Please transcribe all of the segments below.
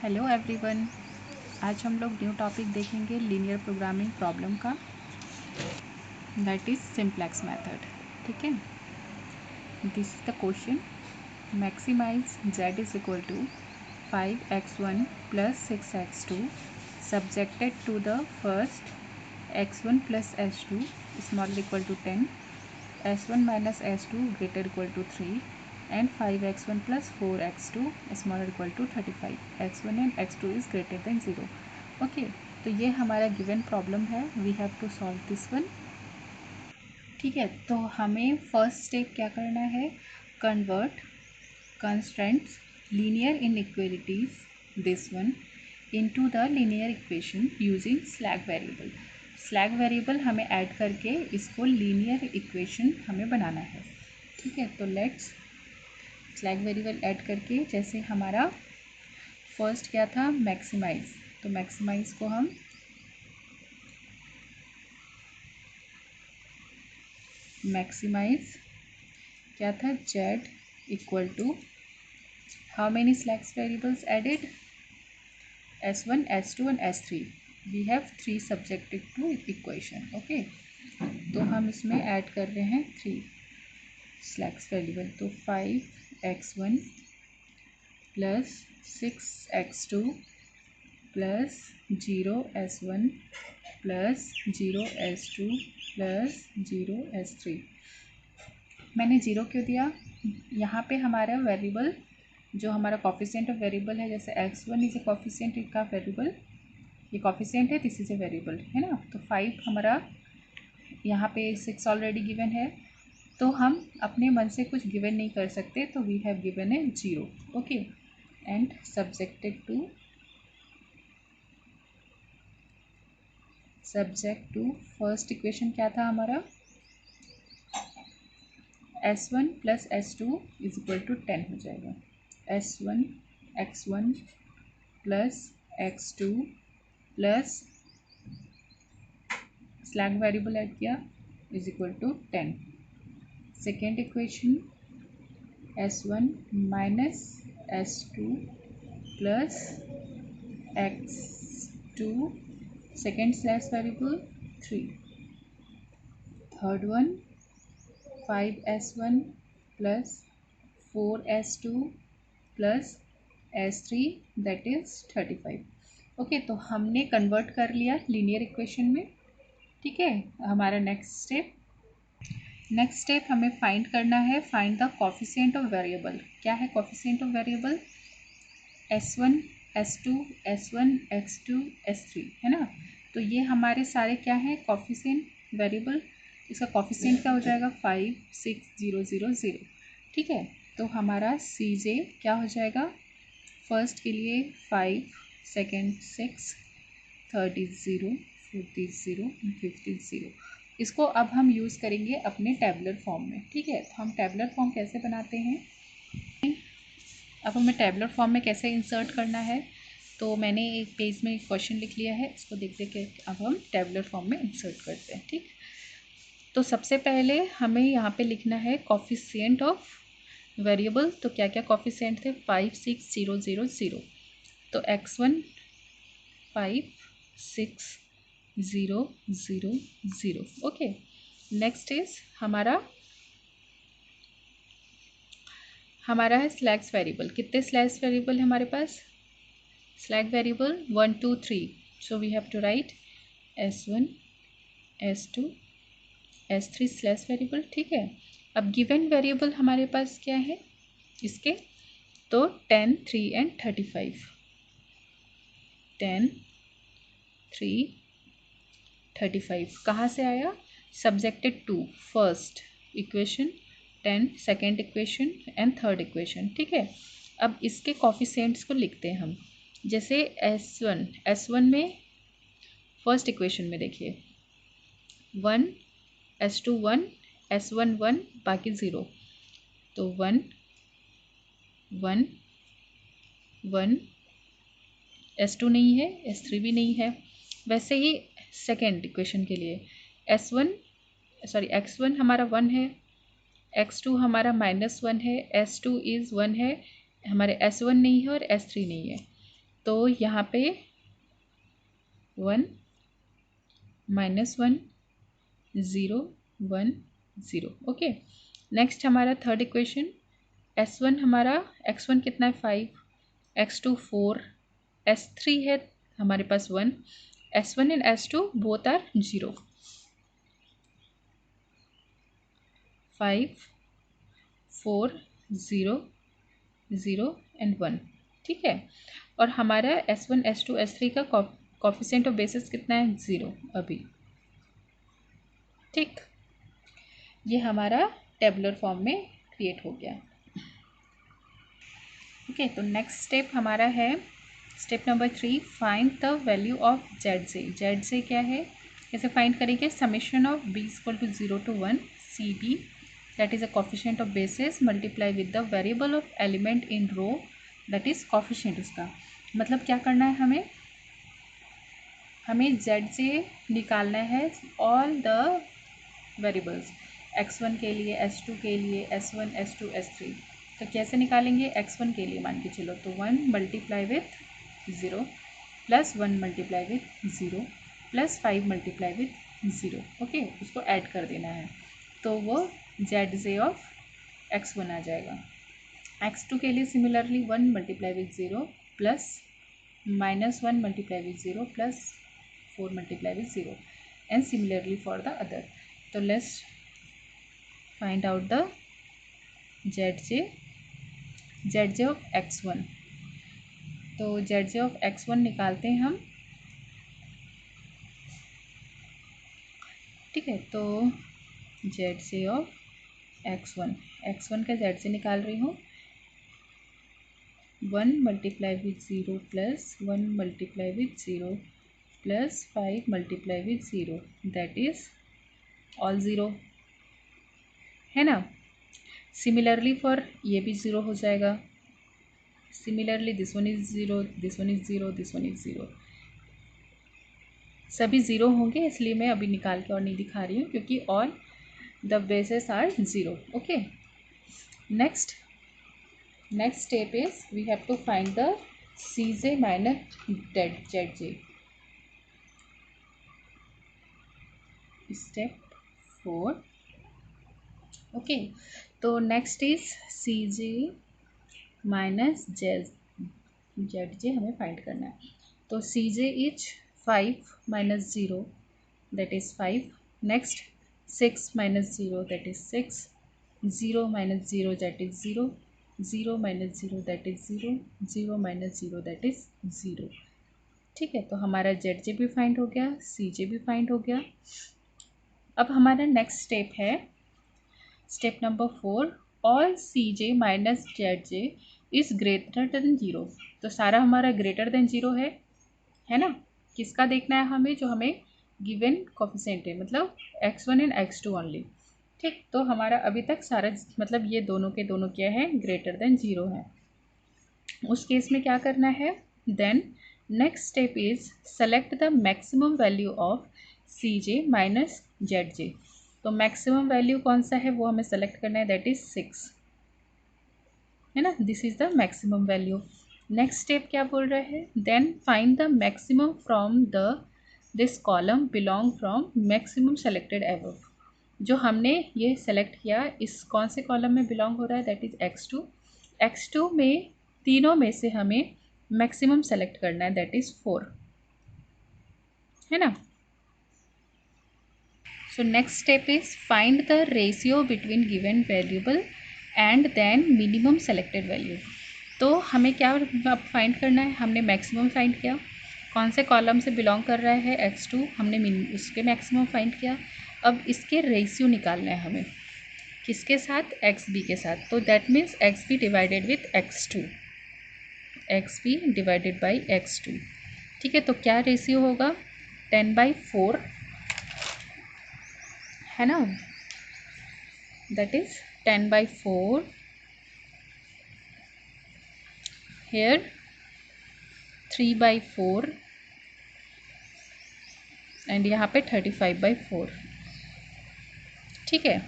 Hello everyone. आज हम लोग न्यू टॉपिक देखेंगे लीनियर प्रोग्रामिंग प्रॉब्लम का, दैट इज़ सिंप्लेक्स मेथड। ठीक है, this is the question. Maximise z is equal to 5x1 plus 6x2 subjected to the first x1 plus h2 small equal to 10, s1 minus s2 greater equal to 3 and 5x1 plus 4x2 smaller equal to 35, x1 and x2 is greater than 0. Okay, तो ये हमारा given problem है, we have to solve this one. ठीक है, तो हमें first step क्या करना है, convert constraints linear inequalities this one into the linear equation using slack variable. Slack variable हमें ऐड करके इसको लीनियर इक्वेशन हमें बनाना है। ठीक है, तो लेट्स स्लैक वेरिएबल ऐड करके, जैसे हमारा फर्स्ट क्या था, मैक्सिमाइज, तो मैक्सिमाइज को हम मैक्सिमाइज क्या था, z equal to how many slacks variables added, s1 s2 and s3, we have 3 subjected to equation. Okay, तो हम इसमें ऐड कर रहे हैं 3 स्लैक्स वेरिएबल, तो 5x1 plus 6x2 plus 0s1 plus 0s2 plus 0s3। मैंने 0 क्यों दिया, यहाँ पे हमारा वेरिएबल जो हमारा कॉफिशिएंट ऑफ वेरिएबल है, जैसे x1 इज ए कॉफिशिएंट का वेरिएबल, ये कॉफिशिएंट है, दिस इज ए वेरिएबल है ना। तो 5 हमारा यहाँ पे 6 ऑलरेडी गिवन है, तो हम अपने मन से कुछ गिवन नहीं कर सकते, तो we have given a 0। Okay, and subject to first equation क्या था हमारा, s1 plus s2 is equal to 10 हो जाएगा, s1 x1 plus x2 plus slack variable add किया is equal to 10। Second equation s1 minus s2 plus x2 second slack variable 3। Third one 5s1 plus 4s2 plus s3 that is 35। Okay, तो हमने convert कर लिया linear equation में। ठीक है, हमारा next step हमें फाइंड करना है, find the coefficient of variable. क्या है coefficient of variable, s1 s2 s1 x2 s3 है ना। तो ये हमारे सारे क्या है कॉफिशिएंट वेरिएबल, इसका कॉफिशिएंट क्या हो जाएगा 5 6 0 0 0। ठीक है, तो हमारा CJ क्या हो जाएगा, फर्स्ट के लिए 5, second 6, third is 0, fourth is 0, fifth is 0। इसको अब हम यूज़ करेंगे अपने टेबुलर फॉर्म में। ठीक है, तो हम टेबुलर फॉर्म कैसे बनाते हैं, अब हमें टेबुलर फॉर्म में कैसे इंसर्ट करना है, तो मैंने एक पेज में क्वेश्चन लिख लिया है, इसको देख देख के अब हम टेबुलर फॉर्म में इंसर्ट करते हैं। ठीक, तो सबसे पहले हमें यहाँ पे लिखना है कॉफिशिएंट ऑफ वेरिएबल। तो क्या क्या कॉफिशिएंट थे, 5 6 0 0 0, तो x1 5 6 0 0 0। ओके, नेक्स्ट इज हमारा है स्लैक्स वेरिएबल। कितने स्लैक्स वेरिएबल है हमारे पास, slack variable 1 2 3, so we have to write s1 s2 s3 slack variable. ठीक है, अब गिवन वेरिएबल हमारे पास क्या है इसके, तो 10 3 एंड 35, 10 3 35 कहाँ से आया, subjected to first equation 10, second equation and third equation. ठीक है, अब इसके कॉफिशिएंट्स को लिखते हैं हम, जैसे s1 में फर्स्ट इक्वेशन में देखिए 1 s2 1 s1 1 बाकी 0, तो 1 1 1, s2 नहीं है, s3 भी नहीं है। वैसे ही सेकेंड इक्वेशन के लिए x1 हमारा 1 है, x2 हमारा -1 है, s2 इज़ 1 है, हमारे s1 नहीं है और s3 नहीं है। तो यहाँ पे 1 -1 0 1 0। ओके, नेक्स्ट हमारा थर्ड इक्वेशन, S1 हमारा x1 कितना है 5, x2 4, S3 है हमारे पास 1, S1 and S2 both are 0, 5 4 0 0 and 1। ठीक है, और हमारा S1 S2 S3 का कोफिशिएंट ऑफ बेसिस कितना है 0 अभी। ठीक, ये हमारा टेबुलर फॉर्म में क्रिएट हो गया। ओके, तो नेक्स्ट स्टेप हमारा है step number 3, find the value of Z से क्या है, कैसे फाइंड करेंगे, summation of b equal to 0 to 1 cd that is a coefficient of basis multiply with the variable of element in row that is coefficient उसका। मतलब क्या करना है, हमें जेड से निकालना है ऑल द वेरिएबल्स, x1 के लिए, s2 के लिए, s1 s2 s3। तो कैसे निकालेंगे, x1 के लिए मान के चलो तो 1 multiply with 0 plus 1 multiply with 0 plus 5 multiply with 0। Okay, उसको ऐड कर देना है तो वो जेड जे ऑफ x1 आ जाएगा। x2 के लिए similarly 1 multiply with 0 plus -1 multiply with 0 plus 4 multiply with 0 and similarly for the other. तो let's find out the Z J of x1। तो जेड जे ऑफ x1 निकालते हैं हम। ठीक है, तो जेड जे ऑफ x1 का जेड जे निकाल रही हूँ, 1 multiply with 0 plus 1 multiply with 0 plus 5 multiply with 0 that is all 0 है ना। सिमिलरली फॉर ये भी 0 हो जाएगा, similarly this one is 0, this one is 0, this one is 0, सभी 0 होंगे, इसलिए मैं अभी निकाल के और नहीं दिखा रही हूँ क्योंकि all the bases are 0। Okay, next step is we have to find the Cj minus Zj। Step 4। Okay, तो next is Cj minus Zj हमें फाइंड करना है। तो Cj is 5 minus 0 that is 5, next 6 minus 0 that is 6, 0 minus 0 that is 0, 0 minus 0 that is 0, 0 minus 0 that is 0। ठीक है, तो हमारा Zj भी फाइंड हो गया, Cj भी फाइंड हो गया। अब हमारा नेक्स्ट स्टेप है step number 4, all Cj minus Zj is greater than 0। तो सारा हमारा ग्रेटर देन 0 है ना। किसका देखना है हमें, जो हमें गिवन कोफिशिएंट है, मतलब x1 एंड x2 ओनली। ठीक, तो हमारा अभी तक सारा मतलब ये दोनों के दोनों क्या है, ग्रेटर देन 0 है। उस केस में क्या करना है, then next step is select the maximum value of Cj minus Zj। तो मैक्सिमम वैल्यू कौन सा है वो हमें सेलेक्ट करना है, दैट इज 6 है ना, this is the maximum value. Next step क्या बोल रहा है, then find the maximum from the this column belong from maximum selected above. जो हमने ये सेलेक्ट किया इस कौन से कॉलम में बिलोंग हो रहा है, दैट इज x2। x2 में तीनों में से हमें मैक्सिमम सेलेक्ट करना है, दैट इज 4 है ना। So next step is find the ratio between given variable and then minimum selected value। तो हमें क्या अब फाइंड करना है, हमने मैक्सिमम फाइंड किया, कौन से कॉलम से बिलोंग कर रहा है x2, हमने उसके मैक्सिमम फाइंड किया। अब इसके रेशियो निकालना है हमें, किसके साथ, xb के साथ। तो that means xb divided with x2, xb divided by x2। ठीक है, तो क्या रेशियो होगा, 10/4 है ना, दैट इज 10/4 हेयर, 3/4 एंड यहाँ पे 35/4। ठीक है,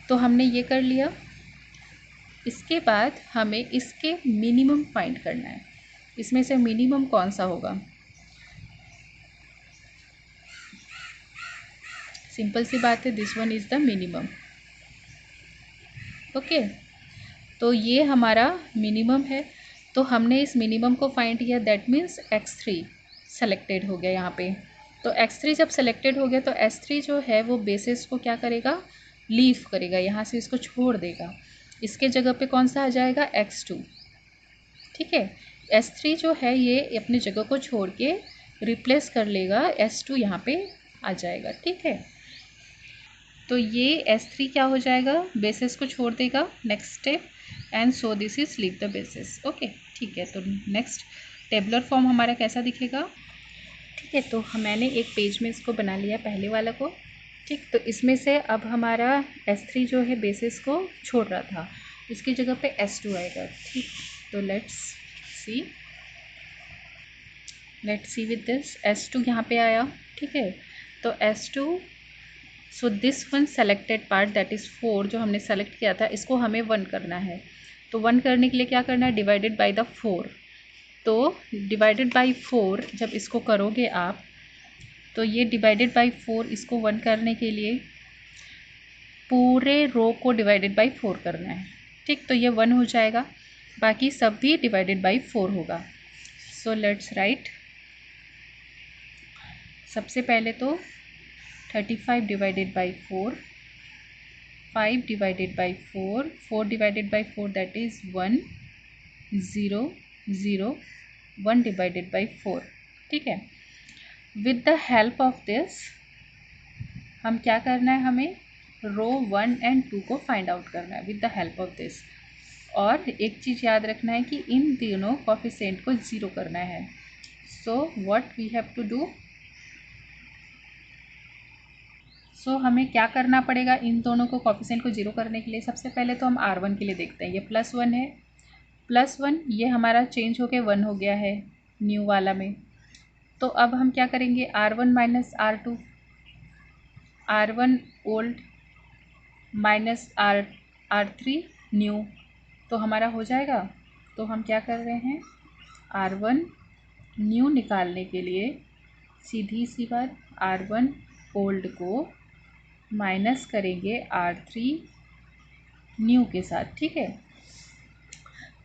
तो हमने ये कर लिया। इसके बाद हमें इसके मिनिमम फाइंड करना है। इसमें से मिनिमम कौन सा होगा? सिंपल सी बात है, this one is the minimum. Okay, तो ये हमारा मिनिमम है। तो हमने इस मिनिमम को फाइंड किया, दैट मीन्स x3 सेलेक्टेड हो गया यहाँ पे। तो x3 जब सेलेक्टेड हो गया तो s3 जो है वो बेसिस को क्या करेगा, लीव करेगा, यहाँ से इसको छोड़ देगा। इसके जगह पे कौन सा आ जाएगा, x2। ठीक है, s3 जो है ये अपनी जगह को छोड़ के रिप्लेस कर लेगा, s2 यहाँ पे आ जाएगा। ठीक है, तो ये S3 क्या हो जाएगा, बेसिस को छोड़ देगा, next step, and so this is leave the basis. Okay, ठीक है, तो नेक्स्ट टेबुलर फॉर्म हमारा कैसा दिखेगा? ठीक है, तो मैंने एक पेज में इसको बना लिया पहले वाला को। ठीक, तो इसमें से अब हमारा S3 जो है बेसिस को छोड़ रहा था, इसकी जगह पे S2 आएगा। ठीक, तो let's see with this, S2 यहाँ पे आया। ठीक है, तो S2, so this one selected part that is 4 जो हमने सेलेक्ट किया था, इसको हमें 1 करना है। तो 1 करने के लिए क्या करना है, डिवाइडेड बाय द 4। तो डिवाइडेड बाय 4 जब इसको करोगे आप, तो ये डिवाइडेड बाय 4, इसको 1 करने के लिए पूरे रो को डिवाइडेड बाय 4 करना है। ठीक, तो ये 1 हो जाएगा, बाकी सब भी डिवाइडेड बाय 4 होगा। सो लेट्स राइट, सबसे पहले तो 35 divided by 4, 5 divided by 4, 4 divided by 4 that is 1, 0, 0, 1 divided by 4। ठीक है, with the help of this हम क्या करना है, हमें रो 1 एंड 2 को फाइंड आउट करना है with the help of this. और एक चीज़ याद रखना है कि इन दोनों कोफिशिएंट को 0 करना है। So what we have to do, so हमें क्या करना पड़ेगा, इन दोनों को कोफिशिएंट को 0 करने के लिए सबसे पहले तो हम R1 के लिए देखते हैं। ये +1 है, +1 ये हमारा चेंज होके 1 हो गया है न्यू वाला में। तो अब हम क्या करेंगे, R1 minus R2, R1 old minus R3 new, तो हमारा हो जाएगा। तो हम क्या कर रहे हैं, R1 न्यू निकालने के लिए सीधी सी बात R1 ओल्ड को माइनस करेंगे R3 न्यू के साथ। ठीक है,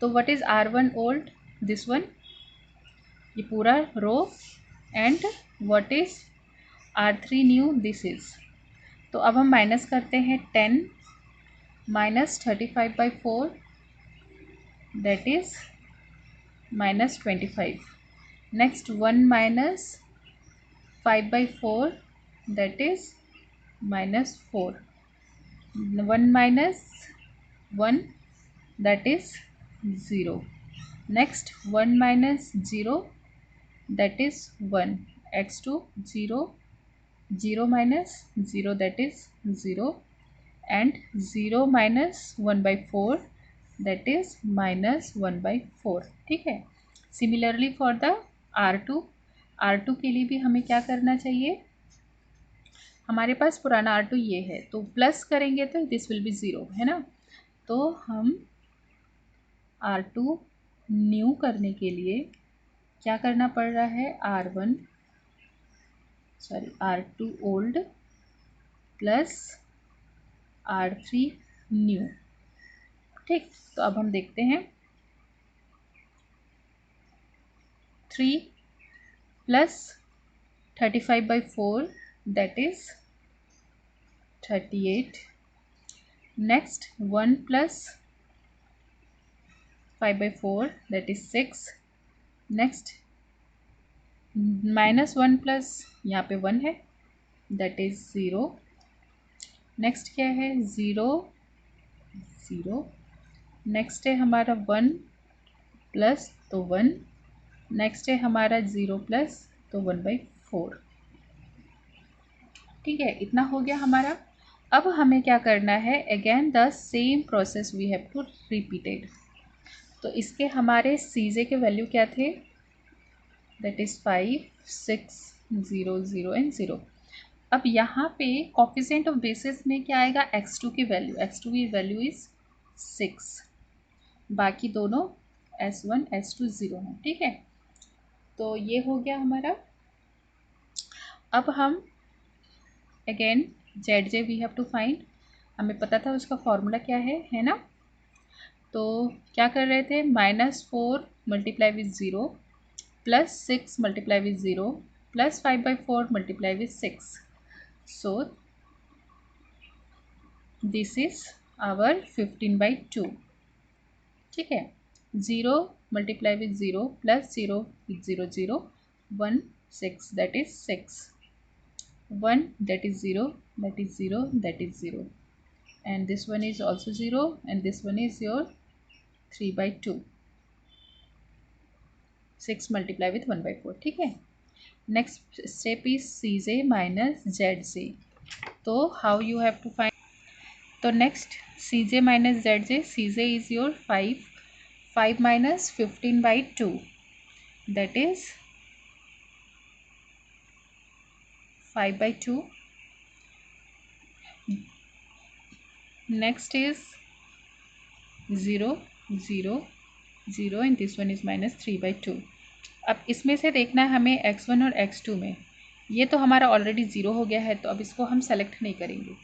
तो what is R1 old, this one, ये पूरा row, and what is R3 new, this is. तो अब हम माइनस करते हैं 10 minus 35/4 that is -25। Next 1 minus 5/4 that is -4, 1 minus 1 that is 0, next 1 minus 0 that is 1, adds to 0, 0 minus 0 that is 0, and 0 minus 1/4 that is -1/4। ठीक है, similarly for the R2 के लिए भी हमें क्या करना चाहिए, हमारे पास पुराना R2 ये है, तो प्लस करेंगे तो दिस विल बी 0, है ना। तो हम R2 न्यू करने के लिए क्या करना पड़ रहा है, R2 old plus R3 new. ठीक, तो अब हम देखते हैं, 3 plus 35/4 that is 38, next 1 plus 5/4 that is 6, next -1 plus यहाँ पे 1 है दैट इज 0, नेक्स्ट क्या है 0, 0, नेक्स्ट है हमारा 1 प्लस तो 1, नेक्स्ट है हमारा 0 प्लस तो 1/4। ठीक है, इतना हो गया हमारा। अब हमें क्या करना है, again the same process we have to repeated. तो इसके हमारे सीजे के वैल्यू क्या थे, दैट इज़ 5, 6, 0, 0 एंड 0। अब यहाँ पे कोफिशिएंट ऑफ बेसिस में क्या आएगा, x2 की वैल्यू, x2 की वैल्यू इज़ 6, बाकी दोनों S1 S2 0 है, ठीक है। तो ये हो गया हमारा। अब हम again ZJ we have to find, हमें पता था उसका फॉर्मूला क्या है ना। तो क्या कर रहे थे, -4 multiply with 0 +6 multiply with 0 +5/4 multiply with 6। So this is our 15/2, ठीक है। 0 multiply with 0 +0 0 0 1 6 that is 6, 1 that is 0 that is 0 that is 0, and this one is also 0 and this one is your 3/2, 6 multiply with 1/4, ठीक है। Next step is CJ minus ZJ। तो how you have to find, तो next CJ minus ZJ, CJ is your 5, 5 minus 15/2 that is 5/2. Next is 0 0 0 and this one is -3/2. अब इसमें से देखना है हमें x1 और x2 में, ये तो हमारा ऑलरेडी 0 हो गया है, तो अब इसको हम सेलेक्ट नहीं करेंगे,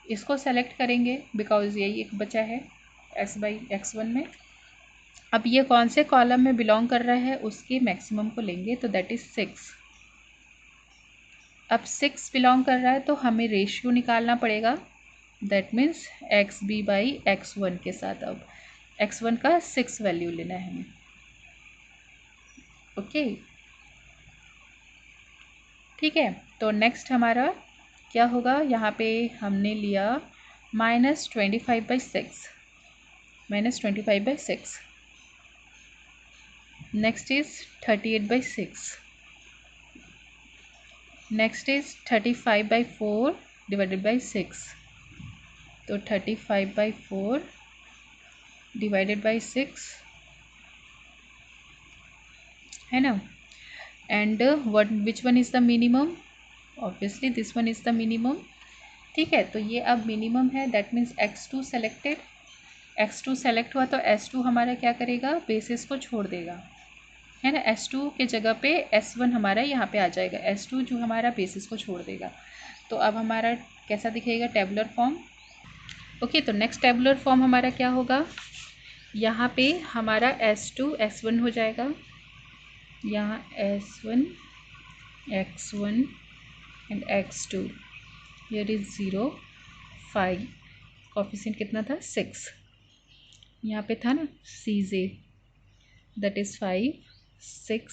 इसको सेलेक्ट करेंगे बिकॉज यही एक बचा है s/x1 में। अब ये कौन से कॉलम में बिलोंग कर रहा है उसके मैक्सिमम को लेंगे, तो दैट इज़ 6। अब 6 बिलोंग कर रहा है तो हमें रेशियो निकालना पड़ेगा, दैट मीन्स XB/x1 के साथ। अब x1 का 6 वैल्यू लेना है हमें, ओके, ठीक है। तो नेक्स्ट हमारा क्या होगा, यहाँ पे हमने लिया -25/6, -25/6। Next is 38/6, next is 35/4 divided by 6, तो 35/4 डिवाइडेड बाई 6 है ना। And what which one is the minimum, obviously this one is the minimum, ठीक है। तो ये अब मिनिमम है, that means x2 selected, x2 select हुआ तो s2 हमारा क्या करेगा, बेसिस को छोड़ देगा, है ना। s2 के जगह पे s1 हमारा यहाँ पे आ जाएगा, s2 जो हमारा बेसिस को छोड़ देगा। तो अब हमारा कैसा दिखेगा, टेबुलर फॉर्म, ओके। तो नेक्स्ट टेबुलर फॉर्म हमारा क्या होगा, यहाँ पे हमारा s2 s1 हो जाएगा, यहाँ s1 x1 and x2, here is 0 5, coefficient कितना था 6, यहाँ पे था ना CJ, that is 5 6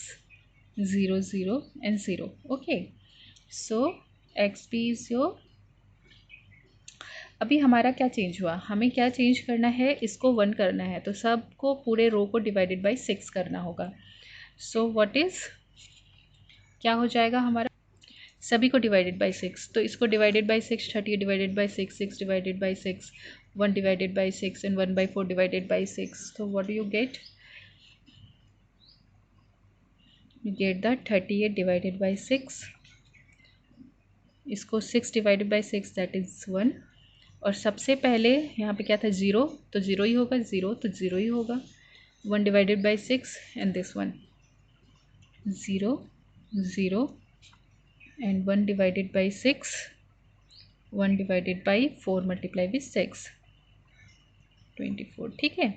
0 0 and 0, okay. So XP is your, अभी हमारा क्या चेंज हुआ, हमें क्या चेंज करना है, इसको 1 करना है, तो सबको पूरे रो को डिवाइडेड बाई 6 करना होगा। सो व्हाट इज़, क्या हो जाएगा हमारा, सभी को डिवाइडेड बाई 6, तो इसको divided by 6, 30 divided by 6, 6 divided by 6, 1 divided by 6 and 1/4 divided by 6, तो what do you get, you get the 38 divided by 6, इसको 6 डिवाइडेड बाई 6 दैट इज़ 1, और सबसे पहले यहाँ पे क्या था 0, तो 0 ही होगा, 0 तो 0 ही होगा, 1 divided by 6 and this one 0 0 and 1 divided by 6, 1 divided by 4 multiply with 6 24, ठीक है।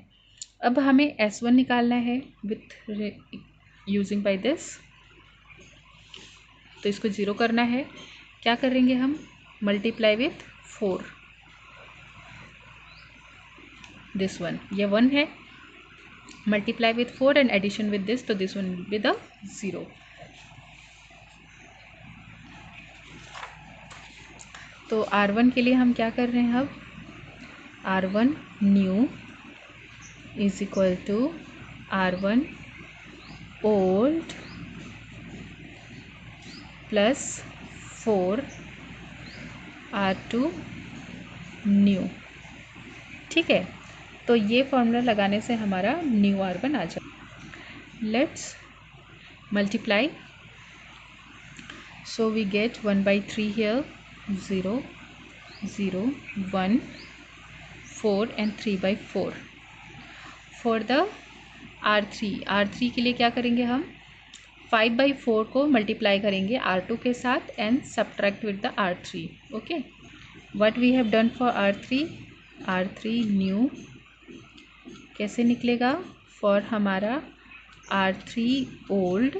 अब हमें S1 निकालना है विथ यूजिंग बाई दिस, तो इसको 0 करना है, क्या करेंगे हम, मल्टीप्लाई विथ 4, दिस वन, ये 1 है, multiply with 4 and addition with this, तो this one will be the 0। तो R1 के लिए हम क्या कर रहे हैं, अब R1 new is equal to R1 old plus 4 R2 new, ठीक है। तो ये फॉर्मूला लगाने से हमारा न्यू R1 आ जाए। Let's multiply, so we get 1/3 here, 0 0 1 4 and 3/4 for the R3 के लिए क्या करेंगे हम, 5/4 को मल्टीप्लाई करेंगे R2 के साथ and subtract with the R3. Okay, what we have done for R3 new कैसे निकलेगा, फॉर हमारा R3 old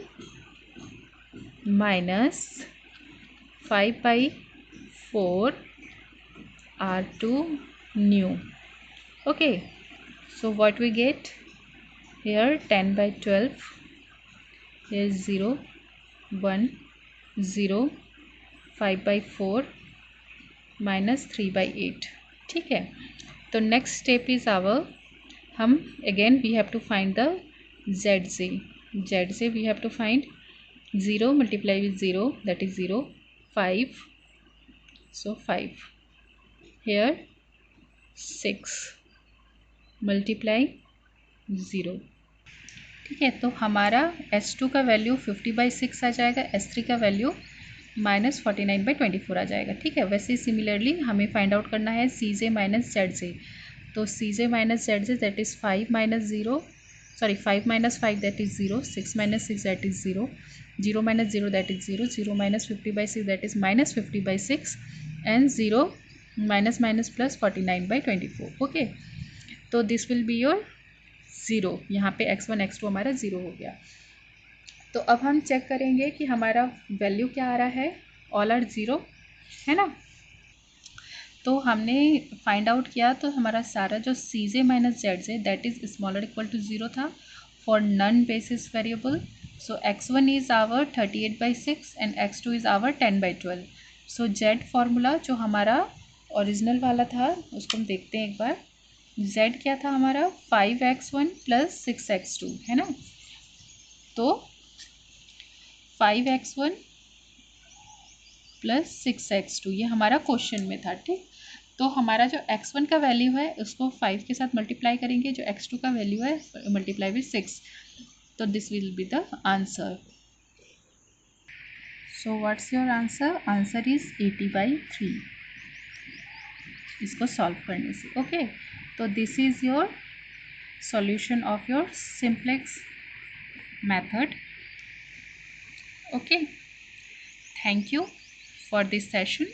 minus 5/4 R2 new. Okay, so what we get here, 10/12, here is 0 1 0 5/4 minus 3/8. ठीक है, तो next step is our, हम again we have to find the ZZ we have to find 0 multiply with 0, that is 0 5, so 5 here 6 multiply 0. ठीक है, तो हमारा S2 का value 50/6 आ जाएगा, S3 का वैल्यू -49/24 आ जाएगा. ठीक है, वैसे सिमिलरली हमें फाइंड आउट करना है CJ माइनस ZJ. तो CJ minus ZJ that is 5 minus 0, sorry 5 minus 5 that is 0, 6 minus 6 that is 0, 0 minus 0 that is 0, 0 minus 50/6 that is -50/6 and 0 minus minus plus 49/24. Okay, तो this will be your 0. यहाँ पे x1 x2 हमारा 0 हो गया. तो अब हम चेक करेंगे कि हमारा वैल्यू क्या आ रहा है, ऑल आर 0 है ना. तो हमने फाइंड आउट किया, तो हमारा सारा जो CJ minus ZJ that is smaller equal to 0 था for non basis variable. So x1 is our 38/6 and x2 is our 10/12. So Z formula जो हमारा ओरिजिनल वाला था उसको हम देखते हैं एक बार. Z क्या था हमारा, 5x1 प्लस 6x2 है ना. तो 5x1 प्लस 6x2 ये हमारा क्वेश्चन में था. ठीक, तो हमारा जो x1 का वैल्यू है उसको 5 के साथ मल्टीप्लाई करेंगे, जो x2 का वैल्यू है मल्टीप्लाई विद 6. तो this will be the answer. So what's your answer, answer is 80/3 इसको सॉल्व करने से. ओके, तो this is your solution of your simplex method. Okay, thank you for this session.